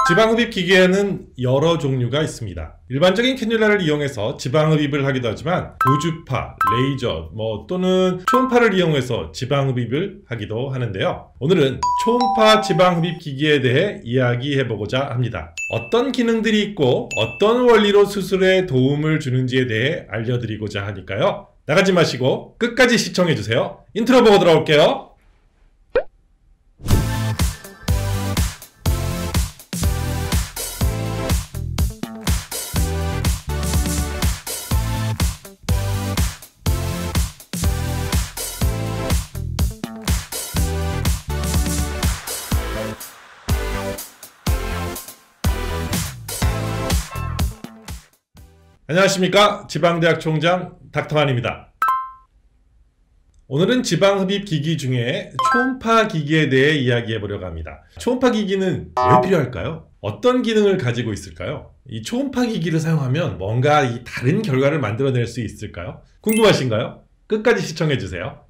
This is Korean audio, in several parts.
지방흡입 기계에는 여러 종류가 있습니다. 일반적인 캐뉼라를 이용해서 지방흡입을 하기도 하지만 고주파, 레이저 또는 초음파를 이용해서 지방흡입을 하기도 하는데요. 오늘은 초음파 지방흡입 기기에 대해 이야기해보고자 합니다. 어떤 기능들이 있고 어떤 원리로 수술에 도움을 주는지에 대해 알려드리고자 하니까요. 나가지 마시고 끝까지 시청해주세요. 인트로 보고 들어올게요. 안녕하십니까, 지방대학 총장 닥터만입니다. 오늘은 지방흡입 기기 중에 초음파 기기에 대해 이야기해 보려고 합니다. 초음파 기기는 왜 필요할까요? 어떤 기능을 가지고 있을까요? 이 초음파 기기를 사용하면 뭔가 다른 결과를 만들어낼 수 있을까요? 궁금하신가요? 끝까지 시청해 주세요.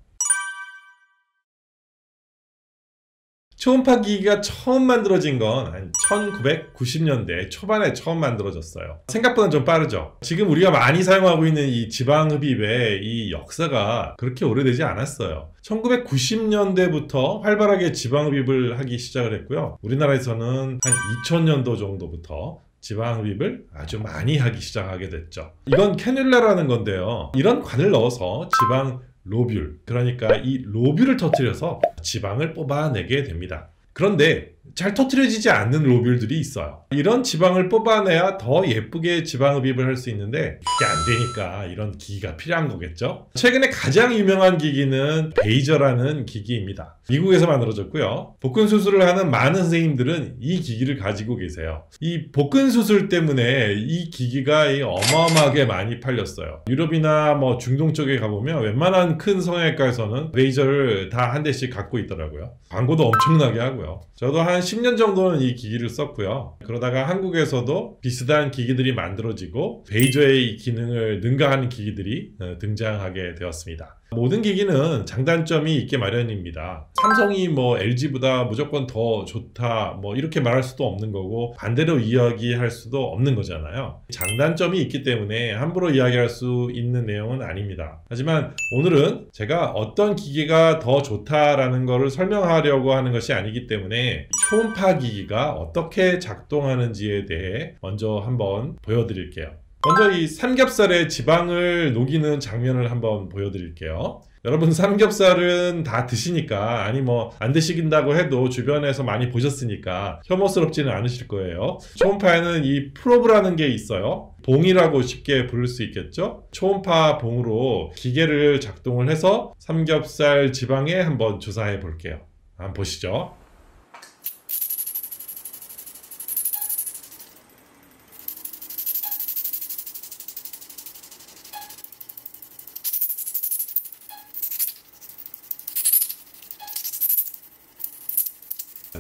초음파 기기가 처음 만들어진 건 한 1990년대 초반에 처음 만들어졌어요. 생각보다 좀 빠르죠. 지금 우리가 많이 사용하고 있는 이 지방흡입의 이 역사가 그렇게 오래되지 않았어요. 1990년대부터 활발하게 지방흡입을 하기 시작을 했고요. 우리나라에서는 한 2000년도 정도부터 지방흡입을 아주 많이 하기 시작하게 됐죠. 이건 캐뉼라라는 건데요. 이런 관을 넣어서 지방 로뷸, 그러니까 이 로뷸를 터뜨려서 지방을 뽑아내게 됩니다. 그런데 잘 터뜨려지지 않는 로뷸들이 있어요. 이런 지방을 뽑아내야 더 예쁘게 지방흡입을 할 수 있는데 그게 안 되니까 이런 기기가 필요한 거겠죠. 최근에 가장 유명한 기기는 베이저라는 기기입니다. 미국에서 만들어졌고요. 복근 수술을 하는 많은 선생님들은 이 기기를 가지고 계세요. 이 복근 수술 때문에 이 기기가 어마어마하게 많이 팔렸어요. 유럽이나 중동 쪽에 가보면 웬만한 큰 성형외과에서는 베이저를 다 한 대씩 갖고 있더라고요. 광고도 엄청나게 하고요. 저도 한 10년 정도는 이 기기를 썼고요. 그러다가 한국에서도 비슷한 기기들이 만들어지고 베이저의 이 기능을 능가하는 기기들이 등장하게 되었습니다. 모든 기기는 장단점이 있게 마련입니다. 삼성이 LG보다 무조건 더 좋다 이렇게 말할 수도 없는 거고 반대로 이야기할 수도 없는 거잖아요. 장단점이 있기 때문에 함부로 이야기할 수 있는 내용은 아닙니다. 하지만 오늘은 제가 어떤 기기가 더 좋다라는 거를 설명하려고 하는 것이 아니기 때문에 초음파 기기가 어떻게 작동하는지에 대해 먼저 한번 보여드릴게요. 먼저 이 삼겹살에 지방을 녹이는 장면을 한번 보여드릴게요. 여러분 삼겹살은 다 드시니까, 아니 안 드시긴다고 해도 주변에서 많이 보셨으니까 혐오스럽지는 않으실 거예요. 초음파에는 이 프로브라는 게 있어요. 봉이라고 쉽게 부를 수 있겠죠. 초음파 봉으로 기계를 작동을 해서 삼겹살 지방에 한번 조사해 볼게요. 한번 보시죠.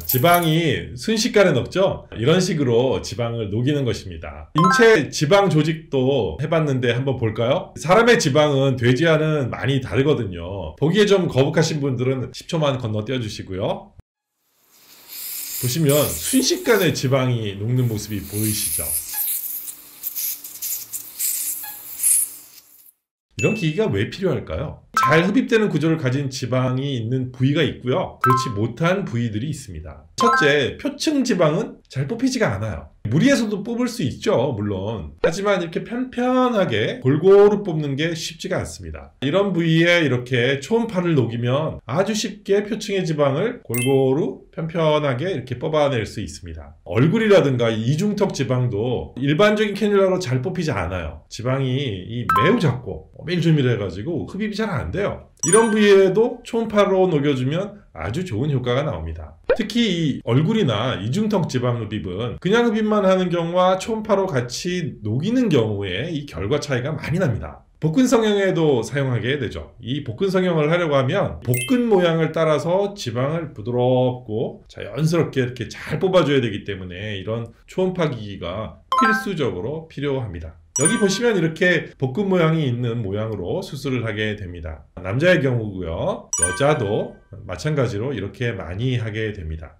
지방이 순식간에 녹죠? 이런 식으로 지방을 녹이는 것입니다. 인체 지방 조직도 해봤는데 한번 볼까요? 사람의 지방은 돼지와는 많이 다르거든요. 보기에 좀 거북하신 분들은 10초만 건너뛰어 주시고요. 보시면 순식간에 지방이 녹는 모습이 보이시죠? 이런 기기가 왜 필요할까요? 잘 흡입되는 구조를 가진 지방이 있는 부위가 있고요. 그렇지 못한 부위들이 있습니다. 첫째, 표층 지방은 잘 뽑히지가 않아요. 무리해서도 뽑을 수 있죠, 물론. 하지만 이렇게 편편하게 골고루 뽑는 게 쉽지가 않습니다. 이런 부위에 이렇게 초음파를 녹이면 아주 쉽게 표층의 지방을 골고루 편편하게 이렇게 뽑아낼 수 있습니다. 얼굴이라든가 이중턱 지방도 일반적인 캐뉼라로 잘 뽑히지 않아요. 지방이 매우 작고 오밀조밀해가지고 흡입이 잘 안 돼요. 이런 부위에도 초음파로 녹여주면 아주 좋은 효과가 나옵니다. 특히 이 얼굴이나 이중턱 지방 흡입은 그냥 흡입만 하는 경우와 초음파로 같이 녹이는 경우에 이 결과 차이가 많이 납니다. 복근 성형에도 사용하게 되죠. 이 복근 성형을 하려고 하면 복근 모양을 따라서 지방을 부드럽고 자연스럽게 이렇게 잘 뽑아줘야 되기 때문에 이런 초음파 기기가 필수적으로 필요합니다. 여기 보시면 이렇게 복근 모양이 있는 모양으로 수술을 하게 됩니다. 남자의 경우고요. 여자도 마찬가지로 이렇게 많이 하게 됩니다.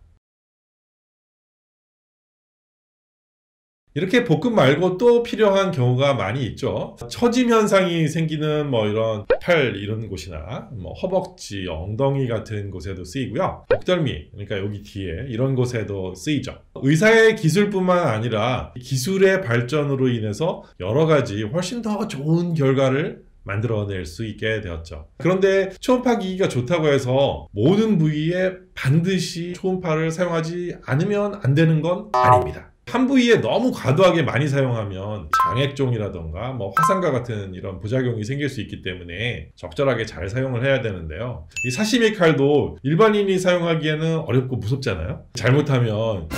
이렇게 볶음 말고 또 필요한 경우가 많이 있죠. 처짐 현상이 생기는 뭐 이런 팔 이런 곳이나 뭐 허벅지, 엉덩이 같은 곳에도 쓰이고요. 목덜미, 그러니까 여기 뒤에 이런 곳에도 쓰이죠. 의사의 기술뿐만 아니라 기술의 발전으로 인해서 여러 가지 훨씬 더 좋은 결과를 만들어낼 수 있게 되었죠. 그런데 초음파 기기가 좋다고 해서 모든 부위에 반드시 초음파를 사용하지 않으면 안 되는 건 아닙니다. 한 부위에 너무 과도하게 많이 사용하면 장액종이라던가 뭐 화상과 같은 이런 부작용이 생길 수 있기 때문에 적절하게 잘 사용을 해야 되는데요. 이 사시미 칼도 일반인이 사용하기에는 어렵고 무섭잖아요. 잘못하면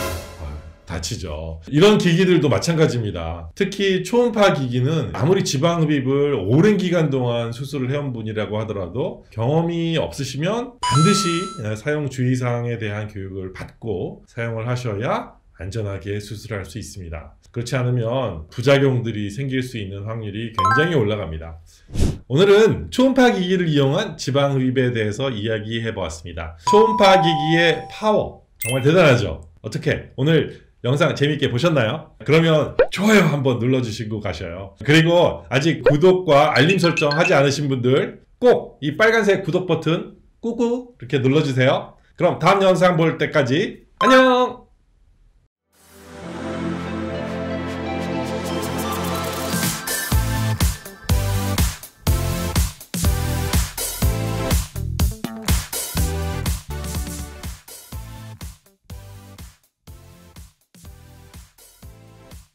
다치죠. 이런 기기들도 마찬가지입니다. 특히 초음파 기기는 아무리 지방흡입을 오랜 기간 동안 수술을 해온 분이라고 하더라도 경험이 없으시면 반드시 사용 주의사항에 대한 교육을 받고 사용을 하셔야 안전하게 수술할 수 있습니다. 그렇지 않으면 부작용들이 생길 수 있는 확률이 굉장히 올라갑니다. 오늘은 초음파 기기를 이용한 지방흡입에 대해서 이야기해 보았습니다. 초음파 기기의 파워 정말 대단하죠? 어떻게 오늘 영상 재밌게 보셨나요? 그러면 좋아요 한번 눌러주시고 가셔요. 그리고 아직 구독과 알림 설정 하지 않으신 분들 꼭 이 빨간색 구독 버튼 꾹꾹 이렇게 눌러주세요. 그럼 다음 영상 볼 때까지 안녕!